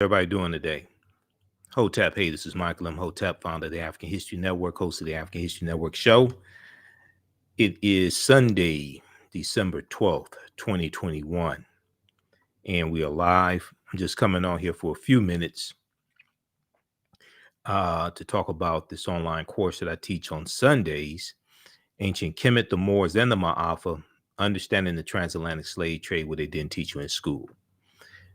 Everybody doing today? Hotep. Hey, this is Michael Imhotep, founder of the African History Network, host of the African History Network show. It is Sunday, December 12th, 2021, and we are live. I'm just coming on here for a few minutes to talk about this online course that I teach on Sundays, Ancient Kemet, the Moors, and the Ma'afa, Understanding the Transatlantic Slave Trade, what they didn't teach you in school.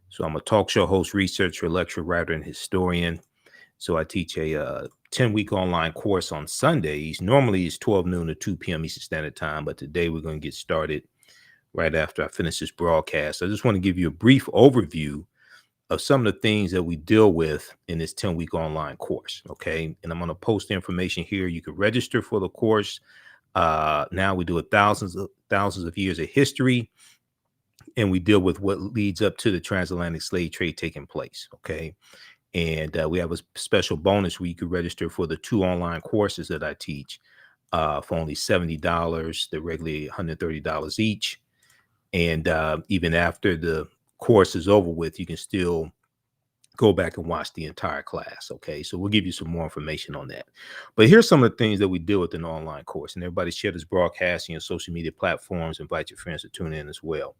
So I'm a talk show host, researcher, lecturer, writer, and historian. So I teach a 10-week online course on Sundays. Normally it's 12 noon to 2 p.m. Eastern Standard Time, but today we're going to get started right after I finish this broadcast. I just want to give you a brief overview of some of the things that we deal with in this 10-week online course, okay? And I'm going to post the information here. You can register for the course. Now we do thousands of years of history, and we deal with what leads up to the transatlantic slave trade taking place, okay? And we have a special bonus where you can register for the 2 online courses that I teach for only $70. They're regularly $130 each. And even after the course is over with, you can still go back and watch the entire class. Okay, so we'll give you some more information on that. But here's some of the things that we deal with in the online course. And everybody share this broadcast on your social media platforms. Invite your friends to tune in as well.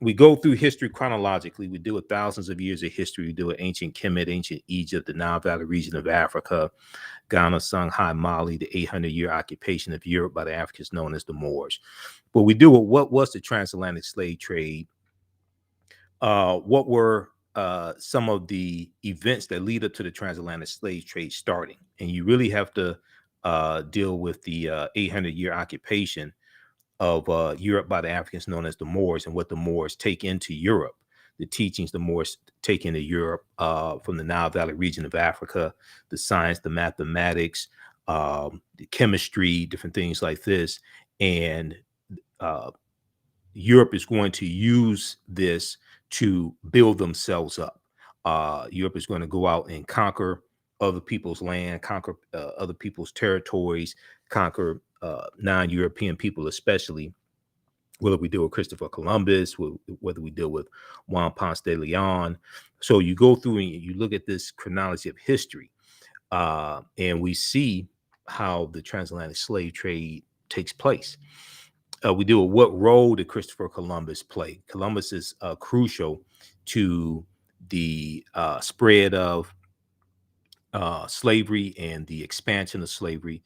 We go through history chronologically. We deal with thousands of years of history. We deal with ancient Kemet, ancient Egypt, the Nile Valley region of Africa, Ghana, Songhai, Mali, the 800-year occupation of Europe by the Africans known as the Moors. But we deal with what was the transatlantic slave trade, what were some of the events that lead up to the transatlantic slave trade starting. And you really have to deal with the 800-year occupation of Europe by the Africans known as the Moors, and what the Moors take into Europe, the teachings the Moors take into Europe from the Nile Valley region of Africa, the science, the mathematics, the chemistry, different things like this. And Europe is going to use this to build themselves up. Europe is going to go out and conquer other people's land, conquer other people's territories, conquer non-European people, especially whether we deal with Christopher Columbus, whether we deal with Juan Ponce de Leon. So you go through and you look at this chronology of history, and we see how the transatlantic slave trade takes place. We deal with what role did Christopher Columbus play. Columbus is crucial to the spread of slavery and the expansion of slavery.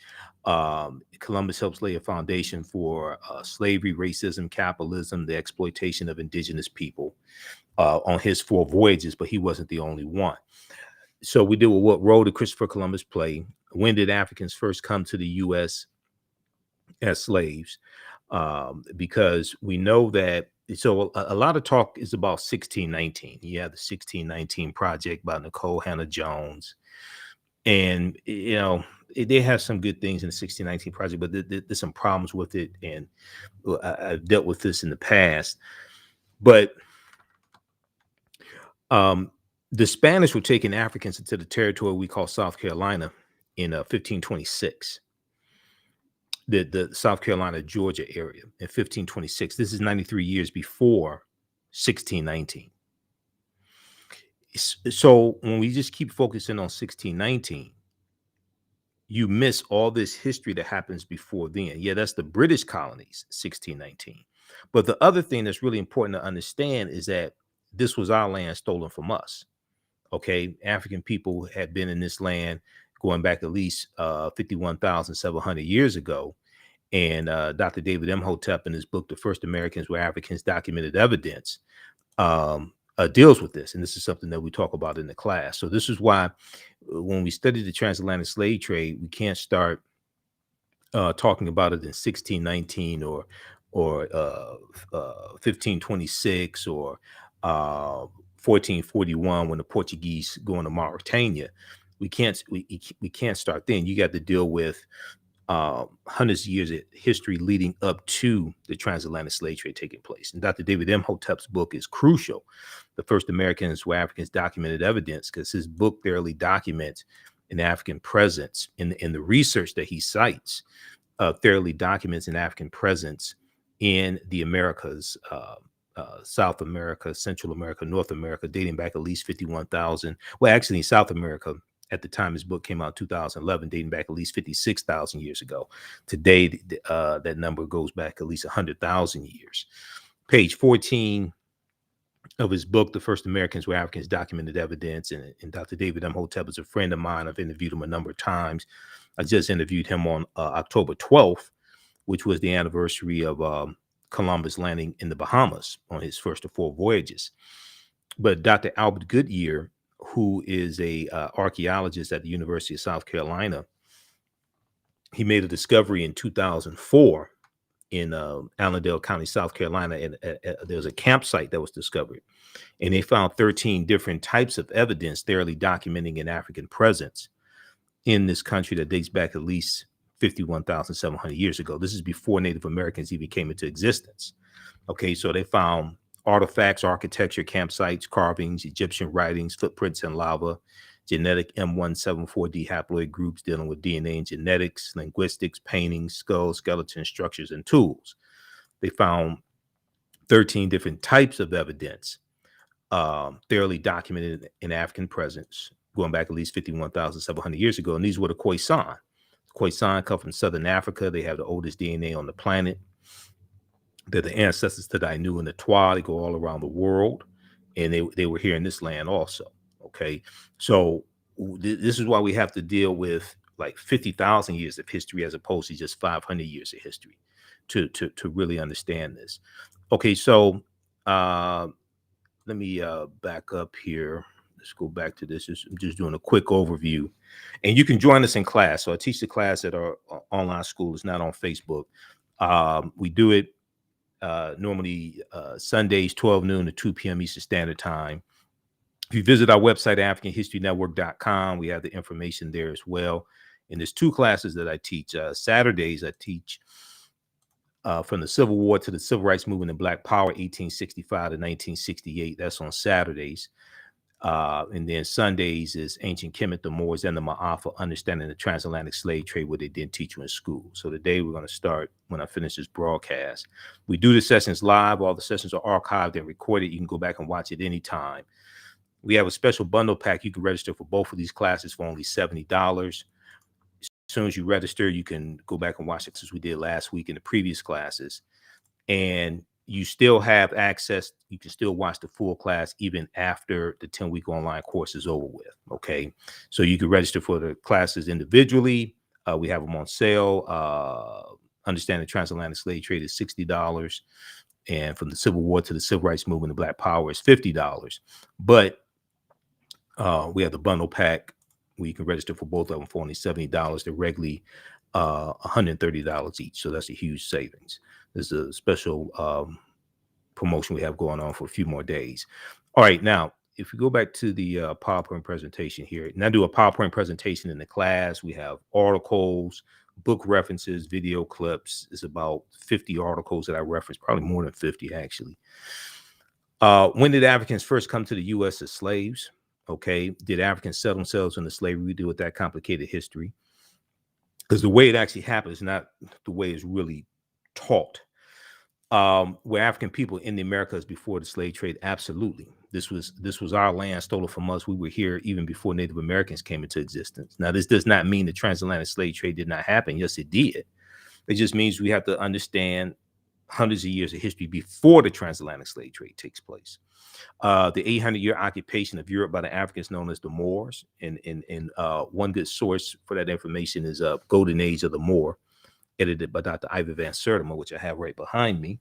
Columbus helps lay a foundation for slavery, racism, capitalism, the exploitation of indigenous people on his 4 voyages, but he wasn't the only one. So we deal with what role did Christopher Columbus play? When did Africans first come to the U.S. as slaves? Because we know that, so a lot of talk is about 1619. You have the 1619 Project by Nicole Hannah-Jones. And, you know, they have some good things in the 1619 Project, but there's some problems with it. And I've dealt with this in the past. But the Spanish were taking Africans into the territory we call South Carolina in 1526. The South Carolina, Georgia area in 1526. This is 93 years before 1619. So when we just keep focusing on 1619, you miss all this history that happens before then. Yeah, that's the British colonies, 1619. But the other thing that's really important to understand is that this was our land stolen from us. Okay, African people had been in this land going back at least 51,700 years ago. And Dr. David Imhotep in his book, The First Americans Were Africans, Documented Evidence, deals with this. And this is something that we talk about in the class. So this is why when we study the transatlantic slave trade, we can't start talking about it in 1619 or 1526 or 1441 when the Portuguese go into Mauritania. We can't start then. You got to deal with hundreds of years of history leading up to the transatlantic slave trade taking place. And Dr. David Imhotep's book is crucial. The First Americans Were Africans, Documented Evidence, because his book thoroughly documents an African presence in the research that he cites, thoroughly documents an African presence in the Americas South America, Central America, North America, dating back at least 51,000. Well, actually, in South America, at the time his book came out, 2011, dating back at least 56,000 years ago. Today, that number goes back at least 100,000 years. Page 14 of his book, The First Americans Were Africans, Documented Evidence. And Dr. David Imhotep is a friend of mine. I've interviewed him a number of times. I just interviewed him on October 12th, which was the anniversary of Columbus landing in the Bahamas on his first of 4 voyages. But Dr. Albert Goodyear, who is a archaeologist at the University of South Carolina, he made a discovery in 2004 in Allendale County, South Carolina, and there was a campsite that was discovered, and they found 13 different types of evidence thoroughly documenting an African presence in this country that dates back at least 51,700 years ago. This is before Native Americans even came into existence. Okay, so they found artifacts, architecture, campsites, carvings, Egyptian writings, footprints in lava, genetic M174D haploid groups dealing with DNA and genetics, linguistics, paintings, skulls, skeletons, structures, and tools. They found 13 different types of evidence thoroughly documented in African presence, going back at least 51,700 years ago. And these were the Khoisan. Khoisan come from Southern Africa. They have the oldest DNA on the planet. They're the ancestors to the Ainu and the Twa. They go all around the world, and they were here in this land also. Okay, so this is why we have to deal with like 50,000 years of history as opposed to just 500 years of history to really understand this. Okay, so let me back up here. Let's go back to this. I'm just doing a quick overview, and you can join us in class. So I teach the class at our online school. It's not on Facebook. We do it normally Sundays, 12 noon to 2 p.m. Eastern Standard Time. If you visit our website, AfricanHistoryNetwork.com, we have the information there as well. And there's 2 classes that I teach. Saturdays, I teach from the Civil War to the Civil Rights Movement and Black Power, 1865 to 1968. That's on Saturdays. And then Sundays is Ancient Kemet, the Moors, and the Ma'afa, Understanding the Transatlantic Slave Trade, what they didn't teach you in school. So today we're going to start when I finish this broadcast. We do the sessions live. All the sessions are archived and recorded. You can go back and watch it anytime. We have a special bundle pack. You can register for both of these classes for only $70. As soon as you register, you can go back and watch it as we did last week in the previous classes. And you still have access. You can still watch the full class even after the 10-week online course is over with. Okay, so you can register for the classes individually. We have them on sale. Understanding Transatlantic Slave Trade is $60, and from the Civil War to the Civil Rights Movement and Black Power is $50. But we have the bundle pack where you can register for both of them for only $70. They're regularly $130 each, so that's a huge savings. There's a special promotion we have going on for a few more days. All right, now, if we go back to the PowerPoint presentation here, and I do a PowerPoint presentation in the class, we have articles, book references, video clips. It's about 50 articles that I reference, probably more than 50, actually. When did Africans first come to the U.S. as slaves? Okay, did Africans sell themselves into slavery? We deal with that complicated history, because the way it actually happened is not the way it's really taught. Were African people in the Americas before the slave trade? Absolutely. This was our land, stolen from us. We were here even before Native Americans came into existence. Now, this does not mean the transatlantic slave trade did not happen. Yes, it did. It just means we have to understand hundreds of years of history before the transatlantic slave trade takes place. The 800-year occupation of Europe by the Africans known as the Moors. And one good source for that information is Golden Age of the Moor, edited by Dr. Ivor Van Sertima, which I have right behind me.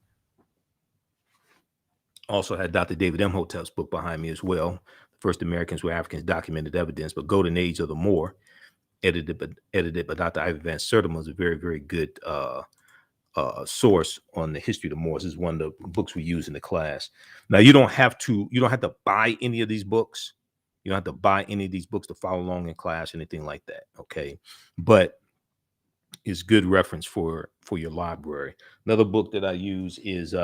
Also had Dr. David Imhotep's book behind me as well. The First Americans Were Africans, Documented Evidence. But Golden Age of the Moor, edited by Dr. Ivor Van Sertima, is a very, very good source on the history of the Moors. This is one of the books we use in the class. Now, you don't have to buy any of these books. You don't have to buy any of these books to follow along in class or anything like that. Okay, but it's good reference for your library. Another book that I use is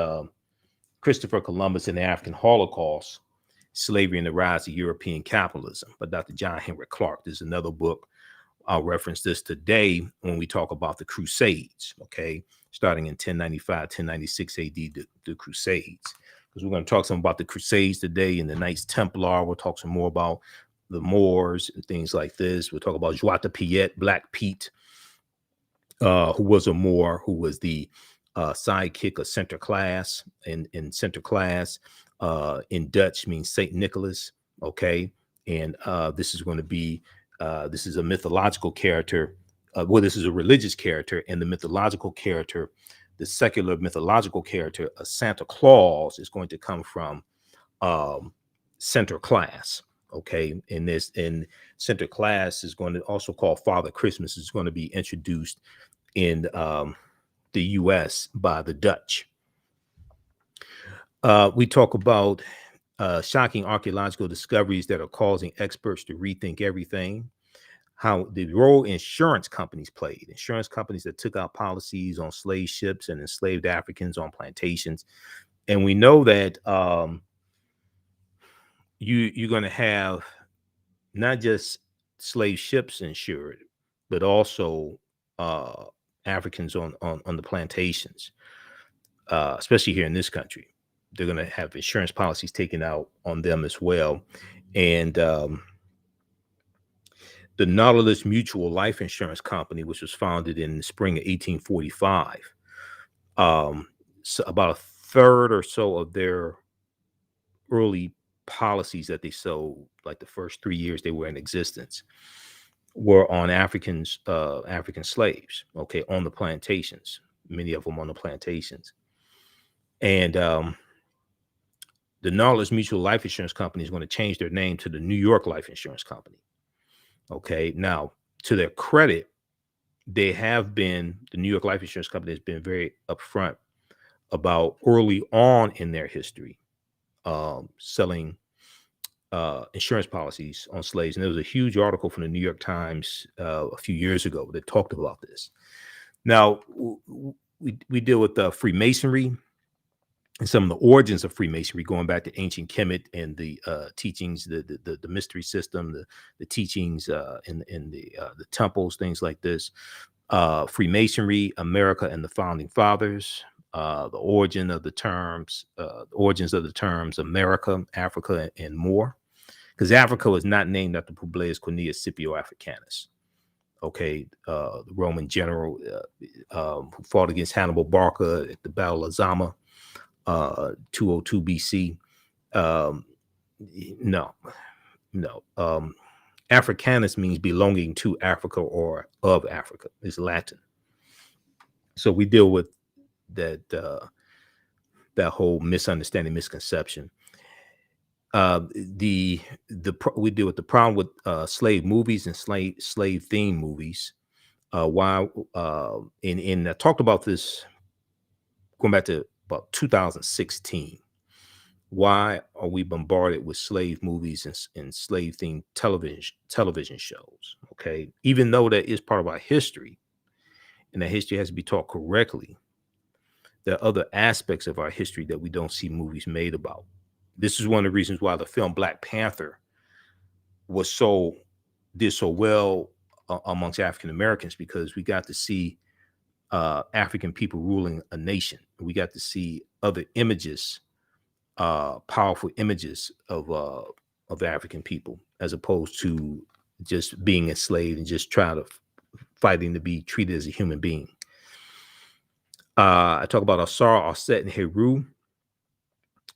Christopher Columbus and the African Holocaust, Slavery and the Rise of European Capitalism by Dr. John Henry Clark. There's another book. I'll reference this today when we talk about the Crusades, okay? Starting in 1095, 1096 AD, the Crusades. because we're going to talk some about the Crusades today and the Knights Templar. We'll talk some more about the Moors and things like this. We'll talk about Joie de Piet, Black Pete, who was a Moor, who was the sidekick of Sinterklaas. In Sinterklaas, in Dutch means Saint Nicholas. Okay, and this is going to be this is a mythological character. Well, this is a religious character, and the mythological character, the secular mythological character of Santa Claus, is going to come from Sinterklaas. Okay, and Sinterklaas is going to also call Father Christmas is going to be introduced in the U.S. by the Dutch. We talk about shocking archaeological discoveries that are causing experts to rethink everything. How the role insurance companies played. Insurance companies that took out policies on slave ships and enslaved Africans on plantations. And we know that you're going to have not just slave ships insured, but also Africans on the plantations, especially here in this country. They're going to have insurance policies taken out on them as well. And the Nautilus Mutual Life Insurance Company, which was founded in the spring of 1845, so about a third or so of their early policies that they sold, like the first 3 years they were in existence, were on African slaves, okay, on the plantations, many of them on the plantations. And the Nautilus Mutual Life Insurance Company is going to change their name to the New York Life Insurance Company. Okay, now to their credit, the New York Life Insurance Company has been very upfront about early on in their history selling insurance policies on slaves. And there was a huge article from the New York Times a few years ago that talked about this. Now, we deal with Freemasonry and some of the origins of Freemasonry, going back to ancient Kemet and the teachings, the mystery system, the teachings in the temples, things like this. Freemasonry, America, and the Founding Fathers. The origins of the terms America, Africa, and more. Because Africa was not named after Publius Cornelius Scipio Africanus. Okay, the Roman general who fought against Hannibal Barca at the Battle of Zama. 202 BC. No. Africanus means belonging to Africa or of Africa. It's Latin. So we deal with that whole misunderstanding, misconception. We deal with the problem with slave movies and slave themed movies. I talked about this going back to about 2016. Why are we bombarded with slave movies and slave themed television shows? Okay, even though that is part of our history, and that history has to be taught correctly, there are other aspects of our history that we don't see movies made about. This is one of the reasons why the film Black Panther did so well amongst African Americans, because we got to see African people ruling a nation. We got to see other images, powerful images of African people, as opposed to just being enslaved and just fighting to be treated as a human being. I talk about Asar, Aset, and Heru,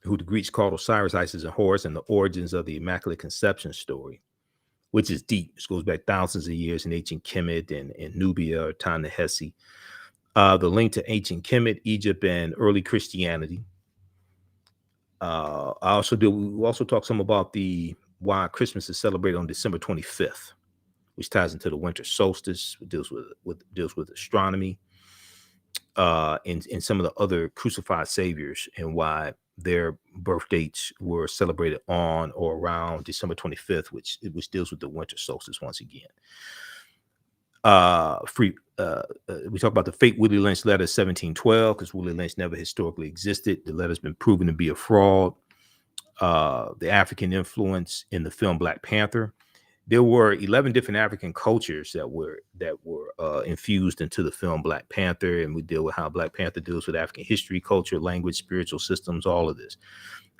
who the Greeks called Osiris, Isis, and Horus, and the origins of the Immaculate Conception story, which is deep. This goes back thousands of years in ancient Kemet and Nubia or Ta-Nehesi. The link to ancient Kemet, Egypt, and early Christianity. We also talk some about why Christmas is celebrated on December 25th, which ties into the winter solstice, deals with astronomy, and some of the other crucified saviors, and why their birth dates were celebrated on or around December 25th, which deals with the winter solstice once again. We talk about the fake Willie Lynch letter 1712, because Willie Lynch never historically existed. The letter's been proven to be a fraud. The African influence in the film Black Panther, There were 11 different African cultures that were infused into the film Black Panther, and we deal with how Black Panther deals with African history, culture, language, spiritual systems, all of this.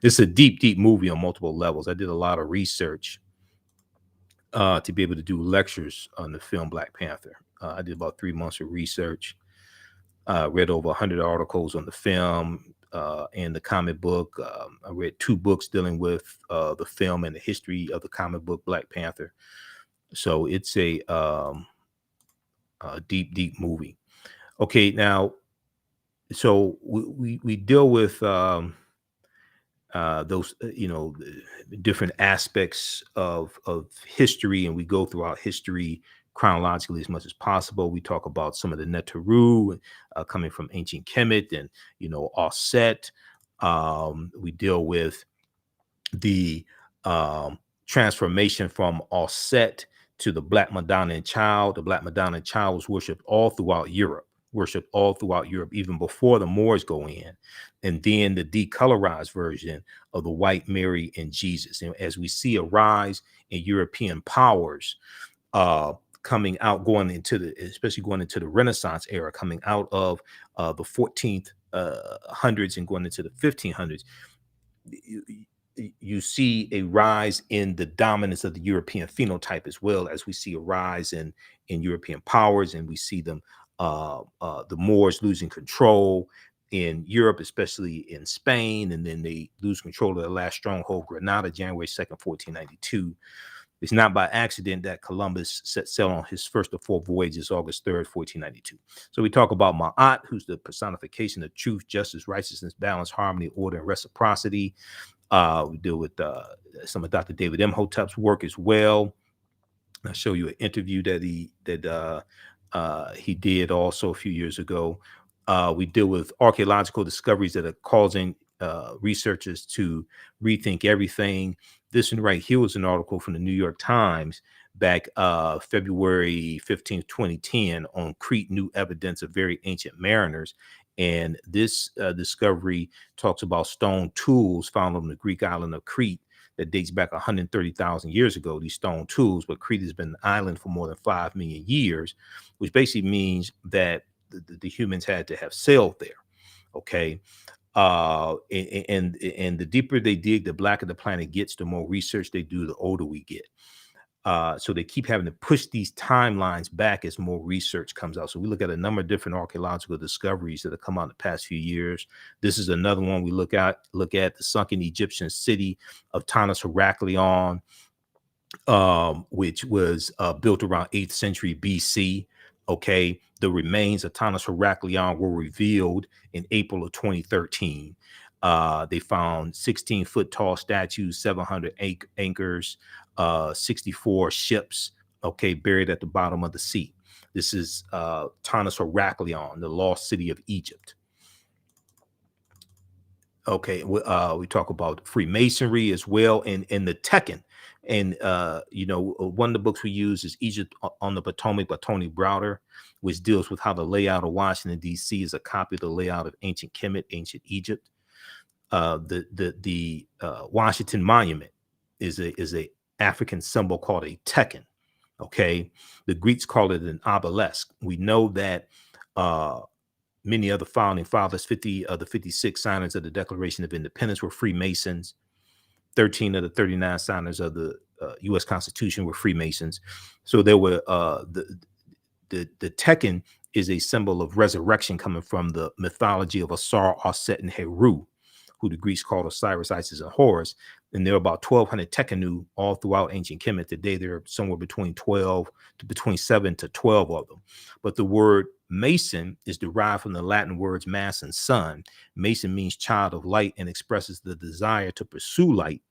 It's a deep, deep movie on multiple levels. I did a lot of research to be able to do lectures on the film Black Panther. I did about 3 months of research, read over 100 articles on the film and the comic book. I read 2 books dealing with the film and the history of the comic book Black Panther. So it's a deep, deep movie. Okay, now, so we deal with those, different aspects of history, and we go throughout history chronologically as much as possible. We talk about some of the Neteru coming from ancient Kemet and, Offset. We deal with the transformation from Offset to the Black Madonna and Child. The Black Madonna and Child was worshipped all throughout Europe, even before the Moors go in. And then the decolorized version of the white Mary and Jesus. And as we see a rise in European powers coming out, especially going into the Renaissance era, coming out of the 14th hundreds and going into the 1500s, you see a rise in the dominance of the European phenotype, as well as we see a rise in European powers, and we see them the Moors losing control in Europe, especially in Spain, and then they lose control of the last stronghold, Granada, January 2nd, 1492. It's not by accident that Columbus set sail on his first of 4 voyages, August 3rd, 1492. So we talk about Ma'at, who's the personification of truth, justice, righteousness, balance, harmony, order, and reciprocity. We deal with some of Dr. David Imhotep's work as well. I'll show you an interview that he did also a few years ago. We deal with archaeological discoveries that are causing researchers to rethink everything. This one right here was an article from the New York Times back February 15th, 2010 on Crete, new evidence of very ancient mariners. And this discovery talks about stone tools found on the Greek island of Crete that dates back 130,000 years ago, these stone tools. But Crete has been an island for more than 5 million years, which basically means that the humans had to have sailed there. Okay. And the deeper they dig, the blacker the planet gets, the more research they do, the older we get. So they keep having to push these timelines back as more research comes out. So we look at a number of different archaeological discoveries that have come out in the past few years. This is another one we look at the sunken Egyptian city of Tanis Heraklion, which was built around 8th century BC. Okay, the remains of Tanis Heraklion were revealed in April of 2013. They found 16-foot tall statues, 700 anchors, 64 ships, okay, buried at the bottom of the sea. This is Tanis Heraklion, the lost city of Egypt. Okay, we talk about Freemasonry as well, and the Tekken. And one of the books we use is Egypt on the Potomac by Tony Browder, which deals with how the layout of Washington, D.C. is a copy of the layout of ancient Kemet, ancient Egypt. The Washington Monument is a African symbol called a Tekken. Okay, the Greeks call it an obelisk. We know that many other founding fathers, 50 of the 56 signers of the Declaration of Independence, were Freemasons. 13 of the 39 signers of the U.S. Constitution were Freemasons. So there were the Tekken is a symbol of resurrection coming from the mythology of Asar, Aset, and Heru, who the Greeks called Osiris, Isis, and Horus. And there are about 1,200 Tekkenu all throughout ancient Kemet. Today, there are somewhere between 7 to 12 of them. But the word Mason is derived from the Latin words mass and sun. Mason means child of light and expresses the desire to pursue light,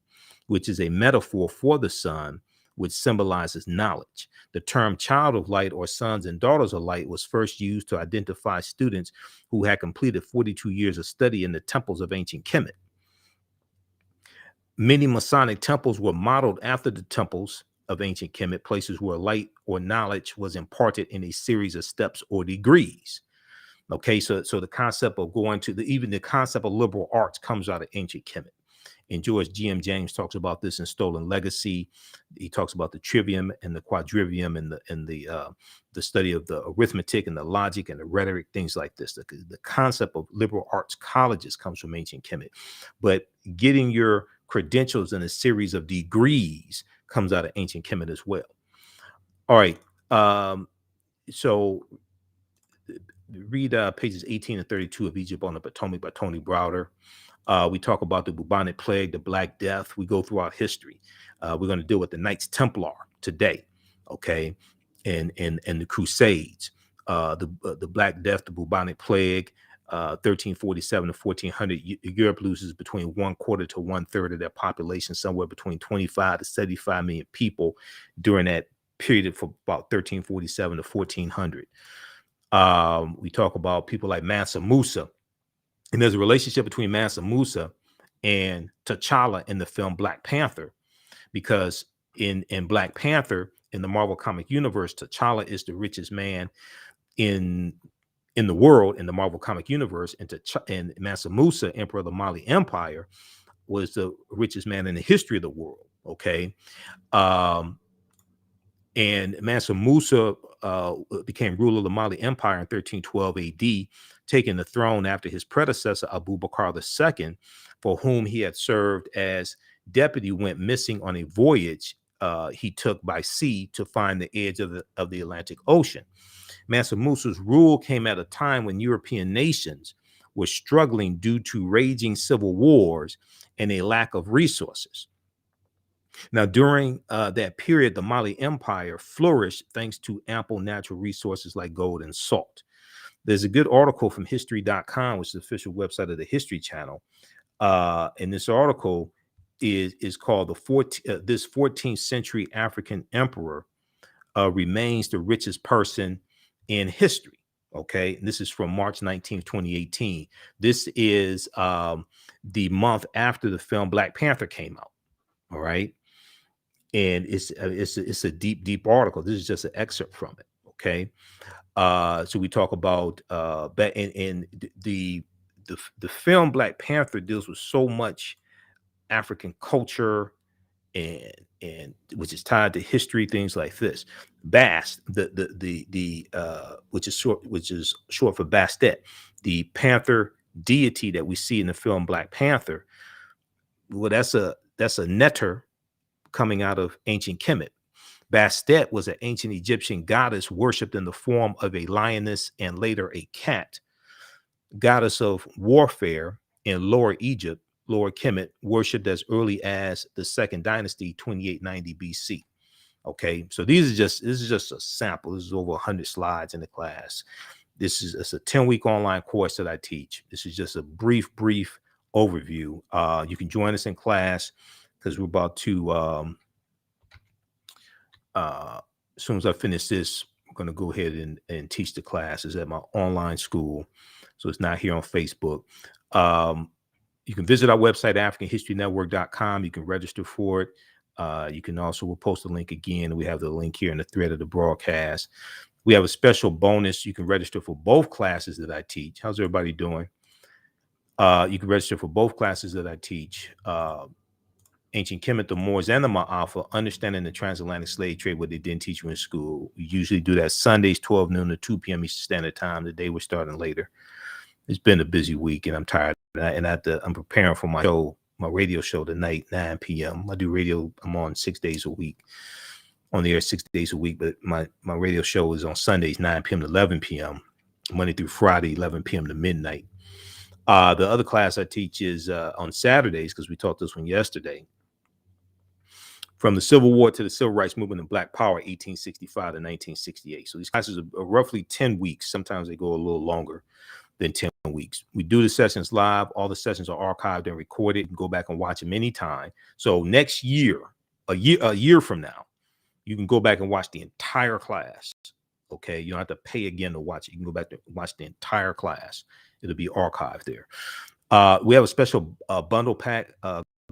which is a metaphor for the sun, which symbolizes knowledge. The term child of light or sons and daughters of light was first used to identify students who had completed 42 years of study in the temples of ancient Kemet. Many Masonic temples were modeled after the temples of ancient Kemet, places where light or knowledge was imparted in a series of steps or degrees. Okay, so the concept of going to even the concept of liberal arts comes out of ancient Kemet. And George G.M. James talks about this in Stolen Legacy. He talks about the trivium and the quadrivium and the study of the arithmetic and the logic and the rhetoric, things like this. The concept of liberal arts colleges comes from ancient Kemet, but getting your credentials in a series of degrees comes out of ancient Kemet as well. All right. So read pages 18 and 32 of Egypt on the Potomac by Tony Browder. We talk about the bubonic plague, the Black Death. We go throughout history. We're going to deal with the Knights Templar today, okay, and the Crusades, the Black Death, the bubonic plague, 1347 to 1400. Europe loses between 1/4 to 1/3 of their population, somewhere between 25 to 75 million people during that period for about 1347 to 1400. We talk about people like Mansa Musa, and there's a relationship between Mansa Musa and T'Challa in the film Black Panther, because in Black Panther, in the Marvel comic universe, T'Challa is the richest man in the world in the Marvel comic universe, and Mansa Musa, Emperor of the Mali Empire, was the richest man in the history of the world. Okay. And Mansa Musa became ruler of the Mali Empire in 1312 AD, taking the throne after his predecessor, Abu Bakr II, for whom he had served as deputy, went missing on a voyage he took by sea to find the edge of the Atlantic Ocean. Mansa Musa's rule came at a time when European nations were struggling due to raging civil wars and a lack of resources. Now, during that period, the Mali Empire flourished thanks to ample natural resources like gold and salt. There's a good article from history.com, which is the official website of the History Channel. And this article is called this 14th century African emperor remains the richest person in history. Okay, and this is from March 19th, 2018. This is the month after the film Black Panther came out. All right. And it's a deep article. This is just an excerpt from it. Okay. So we talk about and the film Black Panther deals with so much African culture and which is tied to history, things like this. Bast, which is short for Bastet, the Panther deity that we see in the film Black Panther. Well, that's a netter coming out of ancient Kemet. Bastet was an ancient Egyptian goddess worshipped in the form of a lioness and later a cat, goddess of warfare in Lower Egypt. Lower Kemet, worshipped as early as the Second Dynasty, 2890 BC. Okay, so this is just a sample. This is over 100 slides in the class. It's a 10-week online course that I teach. This is just a brief overview. You can join us in class because we're about to as soon as I finish this, I'm going to go ahead and teach the class. It's at my online school, so it's not here on Facebook. You can visit our website, AfricanHistoryNetwork.com. You can register for it. You can also, we'll post the link again. We have the link here in the thread of the broadcast. We have a special bonus. You can register for both classes that I teach. How's everybody doing? You can register for both classes that I teach. Ancient Kemet, the Moors, and the Ma'afa, understanding the transatlantic slave trade, what they didn't teach you in school. We usually do that Sundays, 12 noon to 2 p.m. Eastern Standard Time. Today we're starting later. It's been a busy week, and I'm tired. I'm preparing for my show, my radio show tonight, 9 p.m. I do radio. I'm on 6 days a week, on the air 6 days a week, but my radio show is on Sundays, 9 p.m. to 11 p.m., Monday through Friday, 11 p.m. to midnight. The other class I teach is on Saturdays, because we taught this one yesterday. From the Civil War to the Civil Rights Movement and Black Power, 1865 to 1968. So these classes are roughly 10 weeks. Sometimes they go a little longer than 10 weeks. We do the sessions live. All the sessions are archived and recorded. You can go back and watch them anytime. So next year, a year from now, you can go back and watch the entire class. Okay, you don't have to pay again to watch it. You can go back to watch the entire class. It'll be archived there. We have a special bundle pack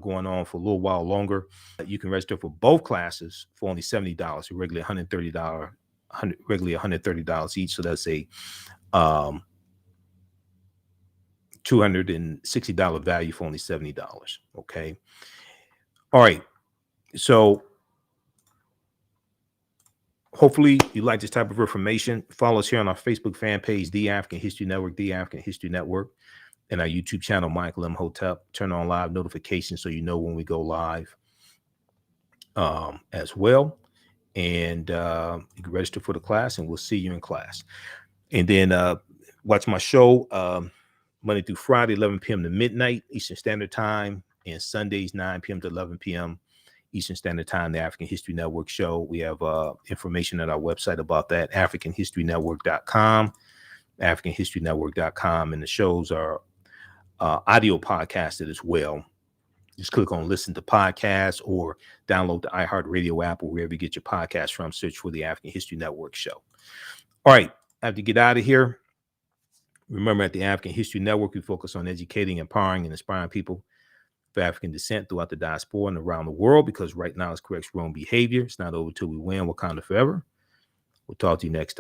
going on for a little while longer. You can register for both classes for only $70. Regularly $130, regularly $130 each. So that's a $260 value for only $70. Okay. All right. So hopefully you like this type of information. Follow us here on our Facebook fan page, The African History Network, The African History Network, and our YouTube channel, Michael Imhotep. Turn on live notifications so you know when we go live as well. And you can register for the class, and we'll see you in class. And then watch my show Monday through Friday, 11 p.m. to midnight Eastern Standard Time, and Sundays, 9 p.m. to 11 p.m. Eastern Standard Time, the African History Network show. We have information at our website about that, AfricanHistoryNetwork.com, AfricanHistoryNetwork.com, and the shows are audio podcasted as well. Just click on listen to podcasts or download the iHeartRadio app or wherever you get your podcast from. Search for the African History Network show. All right, I have to get out of here. Remember, at the African History Network, we focus on educating, empowering, and inspiring people of African descent throughout the diaspora and around the world, because right now it's corrects wrong behavior. It's not over till we win. Wakanda forever. We'll talk to you next time.